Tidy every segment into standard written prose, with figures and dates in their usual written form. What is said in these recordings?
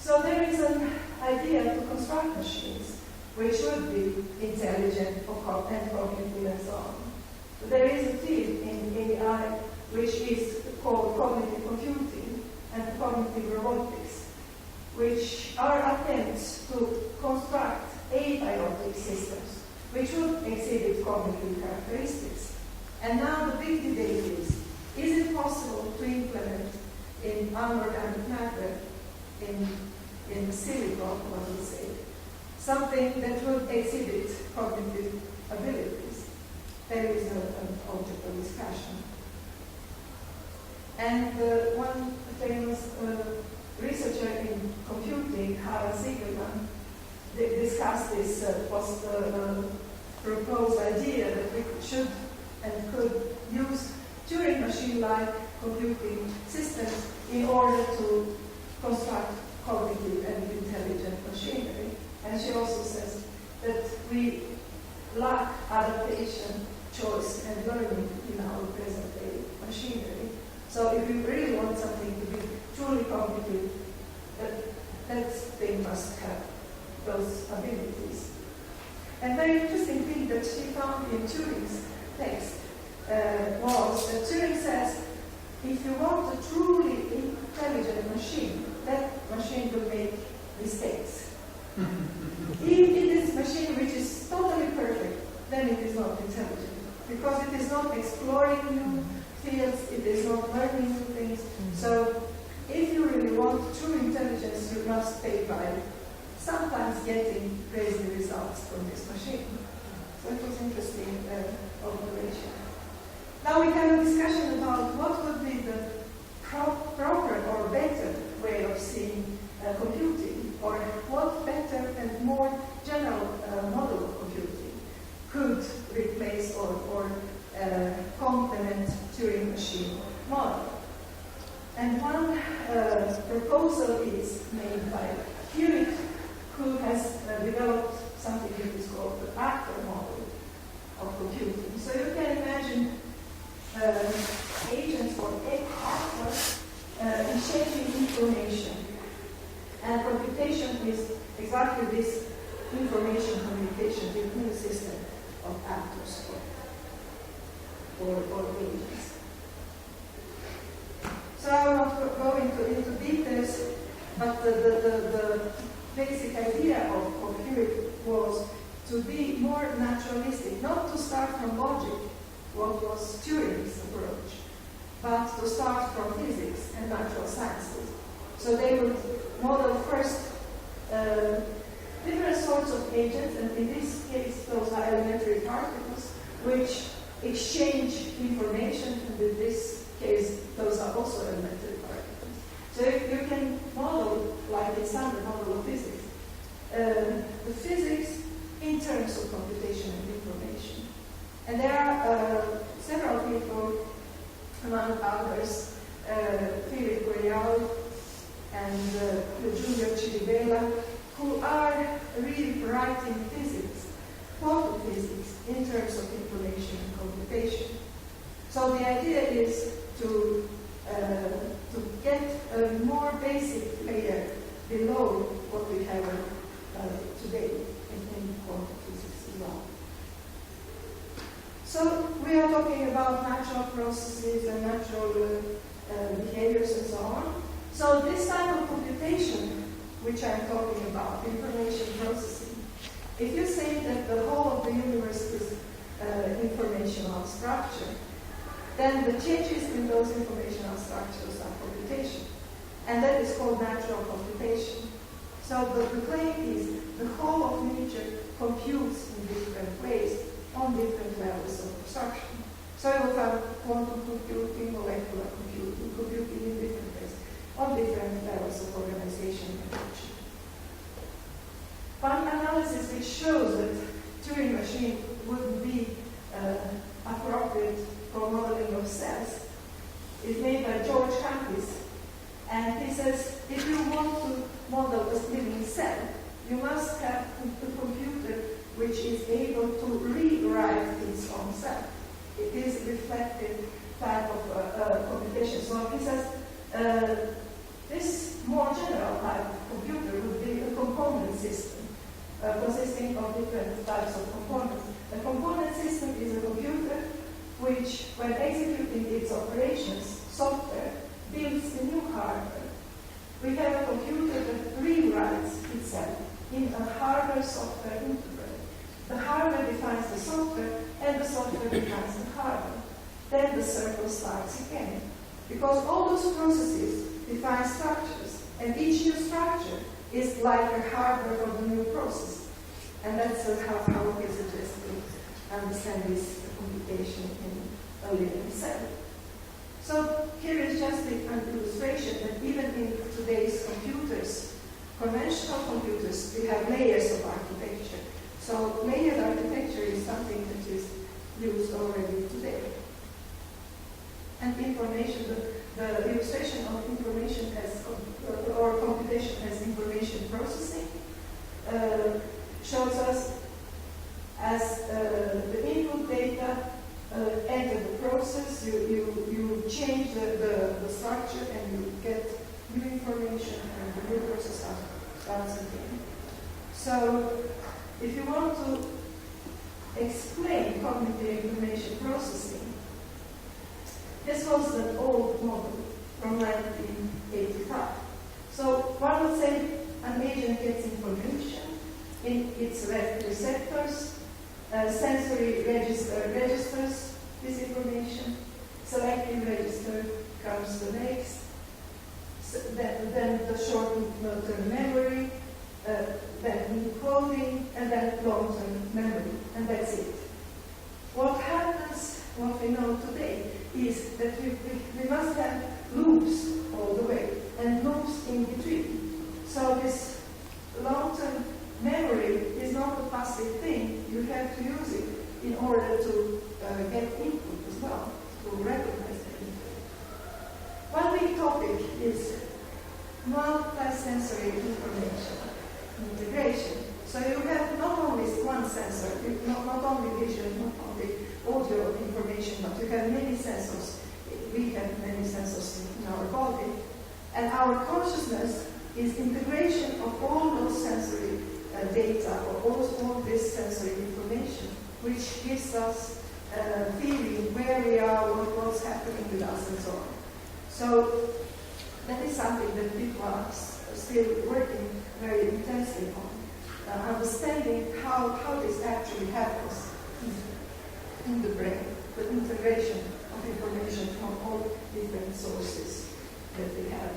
So there is an idea to construct machines which would be intelligent and cognitive and so on. So there is a field in AI which is called cognitive computing and cognitive robotics, which are attempts to construct abiotic systems which would exhibit cognitive characteristics. And now the big debate is it possible to implement in unorganic matter, in silicon, one would say, something that would exhibit cognitive abilities? There is an object of discussion. And one famous researcher in computing, Harald Ziegelman, discussed this proposed idea that we should and could use Turing machine-like computing systems in order to construct cognitive and intelligent machinery. And she also says that we lack adaptation, choice, and learning in our present-day machinery. So if we really want something to be truly cognitive, that thing must have those abilities. And very interesting thing that she found in Turing's text was that Turing says, if you want a truly intelligent machine, that machine will make mistakes. If it is a machine which is totally perfect, then it is not intelligent, because it is not exploring new fields, it is not learning new things. So if you really want true intelligence, you must pay by sometimes getting crazy results from this machine. So it was interesting observation. Now we have a discussion about what would be the proper or better way of seeing computing, or what better and more general model of computing could replace or complement Turing machine model. And one proposal is made by Hewitt, who has developed something that is called the actor model of computing. So you can imagine agents or actors shaping information. And computation is exactly this information communication between a system of actors or agents. So I will not go into details, but the basic idea of Hewitt was to be more naturalistic, not to start from logic, what was Turing's approach, but to start from physics and natural sciences. So they would model first different sorts of agents, and in this case, those are elementary particles, which exchange information, and in this case, those are also elementary particles. So you can model, like in standard model of physics, the physics in terms of computation and information. And there are several people, among others, Philippe Royal and Giulio Ciribella, who are really writing physics, quantum physics, in terms of information and computation. So the idea is to get a more basic layer below what we have today in quantum physics as well. So we are talking about natural processes and natural behaviors and so on. So this type of computation, which I'm talking about, information processing, if you say that the whole of the universe is informational structure, then the changes in those informational structures are computation. And that is called natural computation. So the claim is the whole of nature computes in different ways on different levels of abstraction. So you will have quantum computing, molecular computing, computing in different ways, on different levels of organization and function. One analysis which shows that Turing machine would be appropriate for modeling of cells is made by George Campis. And he says, if you want to model a living cell, you must have a computer which is able to rewrite its own cell. It is a reflective type of computation. So he says, this more general type of computing consisting of different types of components. A component system is a computer which, when executing its operations, software, builds a new hardware. We have a computer that rewrites itself in a hardware-software interface. The hardware defines the software, and the software defines the hardware. Then the circle starts again. Because all those processes define structures, and each new structure is like a hardware of the new process. And that's how we suggest to understand this computation in a living cell. So here is just an illustration that even in today's computers, conventional computers, we have layers of architecture. So layered architecture is something that is used already today. And information, the illustration of information as, or computation as information processing shows us as the input data enter the process, you change the structure and you get new information and the new process starts again. So if you want to explain cognitive information processing, this was an old model from 1985. So one would say an agent gets information in its receptors, sensory register registers this information, selective register comes the next, then the short-term memory, then encoding, and then long-term memory, and that's it. What happens, what we know today, is that we must have loops all the way, and loops in between. So this long-term memory is not a passive thing. You have to use it in order to get input as well, to recognize the input. One big topic is multi-sensory information integration. So you have not only one sensor, not only visual, not only audio information, but you have many sensors. We have many sensors in our body. And our consciousness is integration of all those sensory data, or all this sensory information, which gives us a feeling where we are, what's happening with us, and so on. So that is something that people are still working very intensely on, understanding how this actually happens in the brain, the integration of information from all different sources that we have.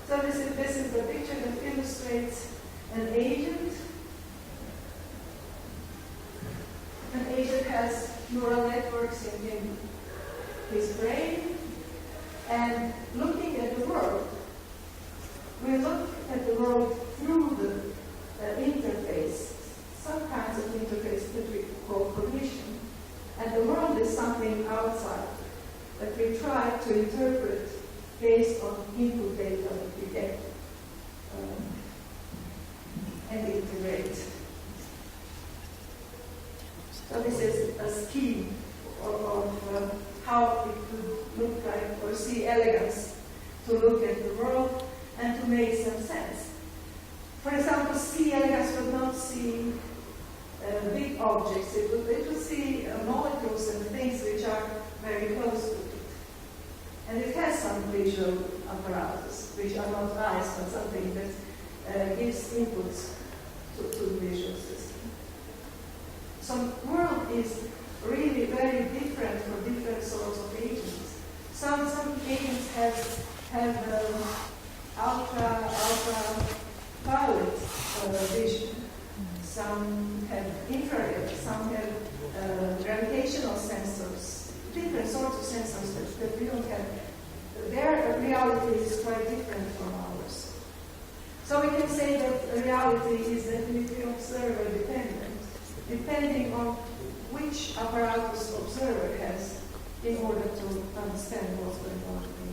So this is the picture that illustrates an agent. An agent has neural networks in his brain, and looking at the world, we look at the world through the interface, some kinds of interface that we call cognition. And the world is something outside that we try to interpret based on input data that we get and integrate. So this is a scheme of how it could look like, or see elegance, to look at the world and to make some sense. For example, see elegance would not see big objects. It would see molecules and things which are very close to it. And it has some visual apparatus, which are not eyes, but something that gives inputs to the visual system. So the world is really very different for different sorts of agents. Some agents have ultraviolet vision. Some have infrared. Some have gravitational sensors. Different sorts of sensors that we don't have. Their reality is quite different from ours. So we can say that reality is definitely observer dependent, depending on which apparatus observer has in order to understand what's going on in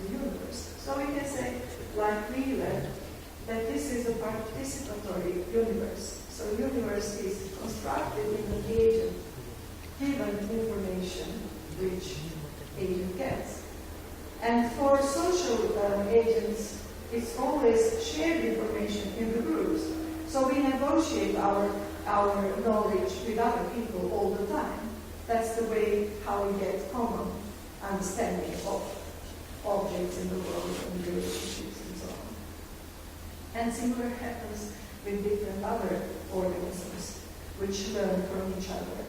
the universe. So we can say, like Wheeler, that this is a participatory universe. So the universe is constructed in the agent, given information which agent gets. And for social agents, it's always shared information in the groups. So we negotiate our knowledge with other people all the time. That's the way how we get common understanding of objects in the world and relationships and so on. And similar happens with different other organisms which learn from each other.